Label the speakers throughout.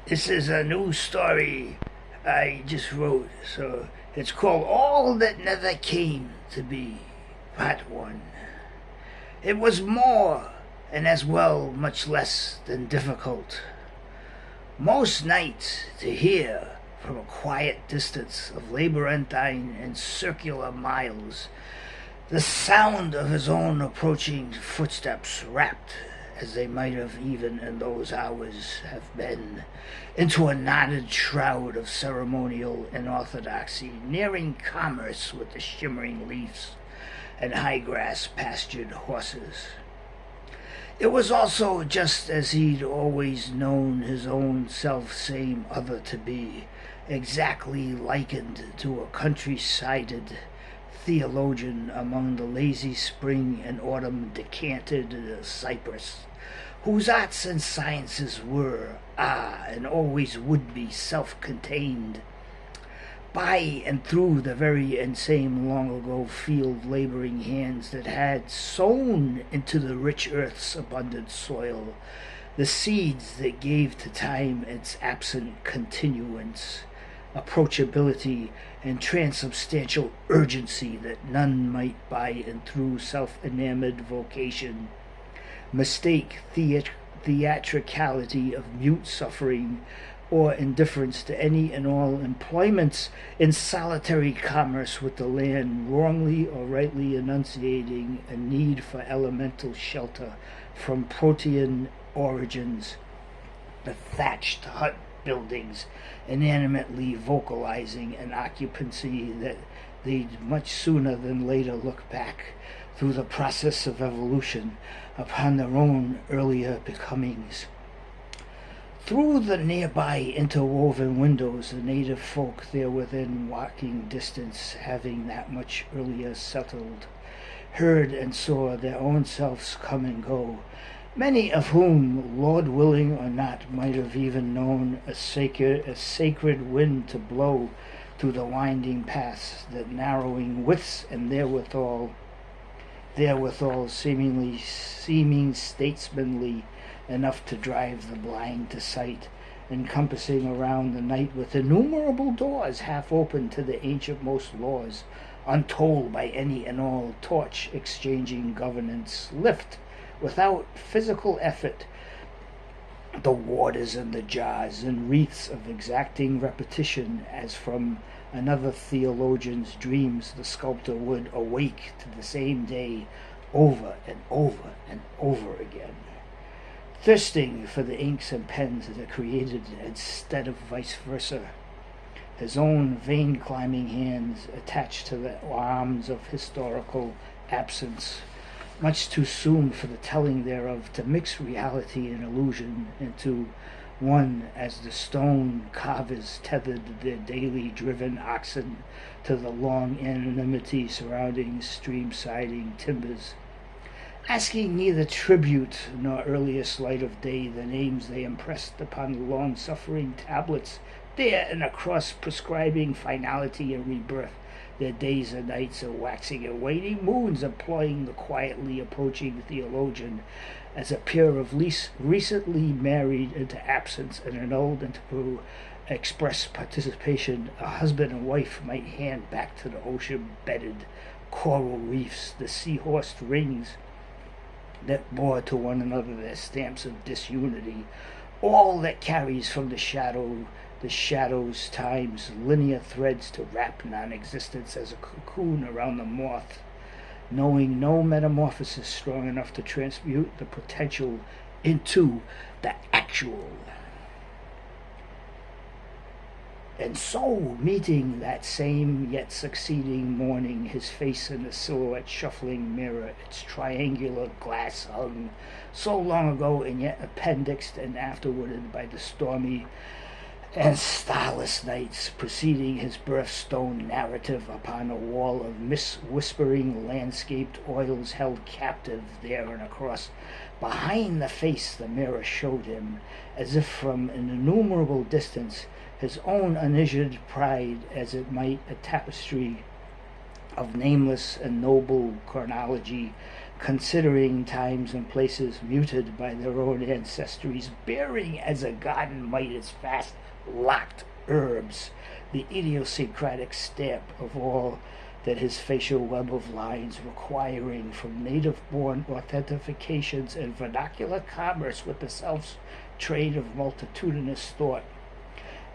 Speaker 1: This is a new story I just wrote, so it's called All That Never Came to Be, Part 1. It was more, and as well much less than difficult. Most nights to hear from a quiet distance of labyrinthine and circular miles the sound of his own approaching footsteps wrapped, as they might have even in those hours have been, into a knotted shroud of ceremonial and orthodoxy, nearing commerce with the shimmering leaves and high-grass pastured horses. It was also just as he'd always known his own self-same other to be, exactly likened to a country-sided theologian among the lazy spring and autumn decanted cypress, whose arts and sciences were, and always would be self-contained. By and through the very and same long-ago field-laboring hands that had sown into the rich earth's abundant soil the seeds that gave to time its absent continuance, approachability, and transubstantial urgency that none might by and through self-enamored vocation mistake theatricality of mute suffering or indifference to any and all employments in solitary commerce with the land, wrongly or rightly enunciating a need for elemental shelter from protean origins, the thatched hut buildings inanimately vocalizing an occupancy that they'd much sooner than later look back through the process of evolution upon their own earlier becomings. Through the nearby interwoven windows, the native folk there within walking distance, having that much earlier settled, heard and saw their own selves come and go, many of whom, Lord willing or not, might have even known a sacred wind to blow through the winding paths, that narrowing widths, and therewithal seeming statesmanly enough to drive the blind to sight, encompassing around the night with innumerable doors half open to the ancient-most laws, untold by any and all torch-exchanging governance, lift, without physical effort, the waters and the jars and wreaths of exacting repetition, as from another theologian's dreams the sculptor would awake to the same day over and over and over again, thirsting for the inks and pens that are created instead of vice versa, his own vein-climbing hands attached to the arms of historical absence, much too soon for the telling thereof to mix reality and illusion into one, as the stone carvers tethered their daily driven oxen to the long anonymity surrounding stream-siding timbers, asking neither tribute nor earliest light of day the names they impressed upon the long-suffering tablets there and across, prescribing finality and rebirth, their days and nights of waxing and waning moons, employing the quietly approaching theologian as a pair of recently married into absence and annulled into express participation, a husband and wife might hand back to the ocean-bedded coral reefs the seahorse rings that bore to one another their stamps of disunity, all that carries from the shadow's time's linear threads to wrap non-existence as a cocoon around the moth, knowing no metamorphosis strong enough to transmute the potential into the actual. And so, meeting that same yet succeeding morning, his face in the silhouette shuffling mirror, its triangular glass hung so long ago and yet appendixed and afterwarded by the stormy and starless nights preceding his birthstone narrative upon a wall of whispering landscaped oils held captive there and across behind the face the mirror showed him, as if from an innumerable distance, his own uninjured pride, as it might a tapestry of nameless and noble chronology considering times and places muted by their own ancestries, bearing as a garden might its fast locked herbs, the idiosyncratic stamp of all that his facial web of lines, requiring from native-born authentications and vernacular commerce with the self-trade of multitudinous thought.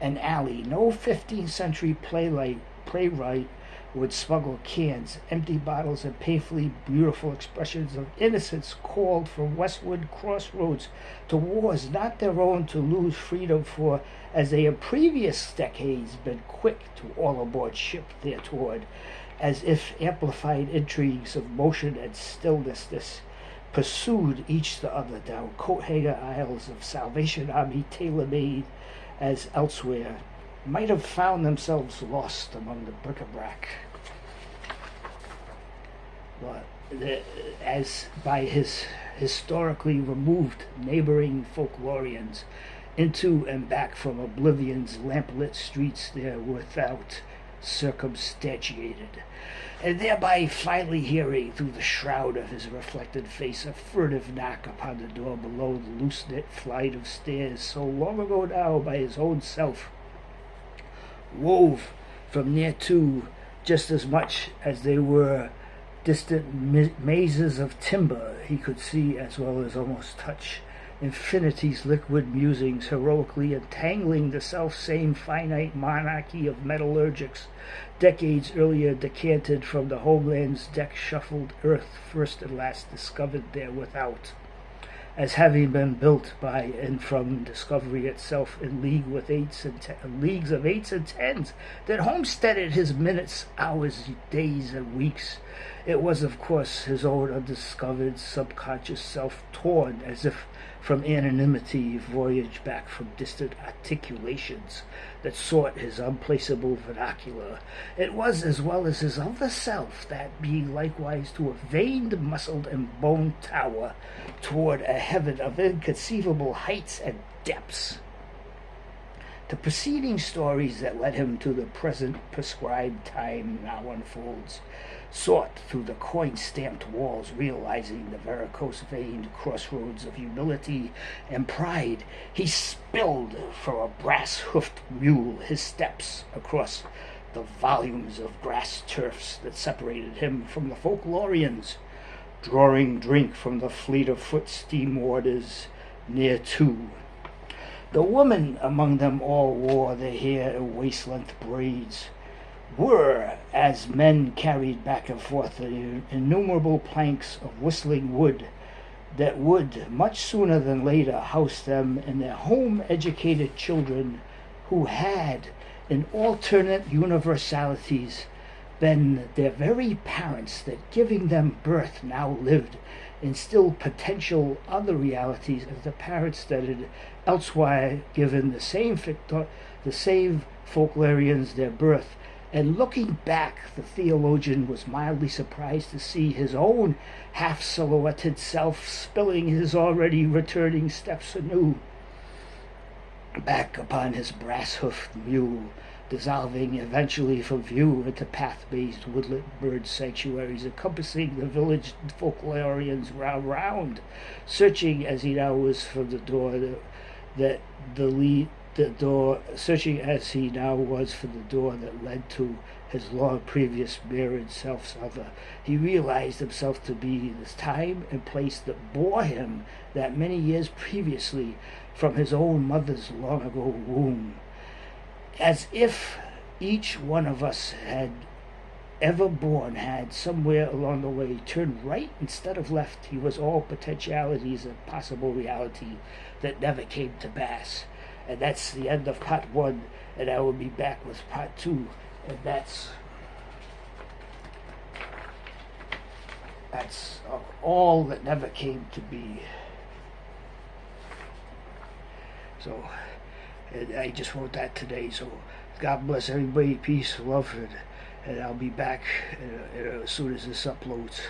Speaker 1: An alley, no 15th century playwright would smuggle cans, empty bottles, and painfully beautiful expressions of innocence called from westward crossroads to wars not their own to lose freedom for, as they in previous decades been quick to all aboard ship theretoward, as if amplified intrigues of motion and stillness pursued each the other down coat-hanger aisles of Salvation Army tailor-made as elsewhere, might have found themselves lost among the bric-a-brac. But as by his historically removed neighboring folklorians, into and back from oblivion's lamplit streets there without circumstantiated, and thereby finally hearing through the shroud of his reflected face a furtive knock upon the door below the loose-knit flight of stairs so long ago now by his own self, wove from near to just as much as they were distant mazes of timber. He could see as well as almost touch infinity's liquid musings heroically entangling the self-same finite monarchy of metallurgics decades earlier decanted from the homeland's deck-shuffled earth first and last discovered there without, as having been built by and from discovery itself in leagues of eights and tens that homesteaded his minutes, hours, days, and weeks. It was, of course, his own undiscovered subconscious self, torn as if from anonymity, voyaged back from distant articulations that sought his unplaceable vernacular. It was, as well as his other self, that being likewise to a veined, muscled, and boned tower toward a heaven of inconceivable heights and depths. The preceding stories that led him to the present prescribed time now unfolds, sought through the coin-stamped walls, realizing the varicose-veined crossroads of humility and pride. He spilled from a brass-hoofed mule his steps across the volumes of grass turfs that separated him from the folklorians, drawing drink from the fleet-of-foot steam waters near to. The women among them all wore their hair in waist-length braids, were, as men carried back and forth the innumerable planks of whistling wood that would, much sooner than later, house them and their home-educated children who had, in alternate universalities, been their very parents that, giving them birth, now lived in still potential other realities as the parents that had elsewhere given the same folklorians their birth. And looking back, the theologian was mildly surprised to see his own half-silhouetted self spilling his already returning steps anew back upon his brass-hoofed mule, dissolving eventually from view into path-based woodland bird sanctuaries encompassing the village folklorians round, searching as he now was for the door searching as he now was for the door that led to his long previous mirrored self's other. He realized himself to be this time and place that bore him that many years previously from his own mother's long ago womb. As if each one of us had ever born had somewhere along the way turned right instead of left, he was all potentialities and possible reality that never came to pass. And that's the end of part 1, and I will be back with part 2, and that's all that never came to be. So I just wrote that today, so God bless everybody, peace, love, and I'll be back as soon as this uploads.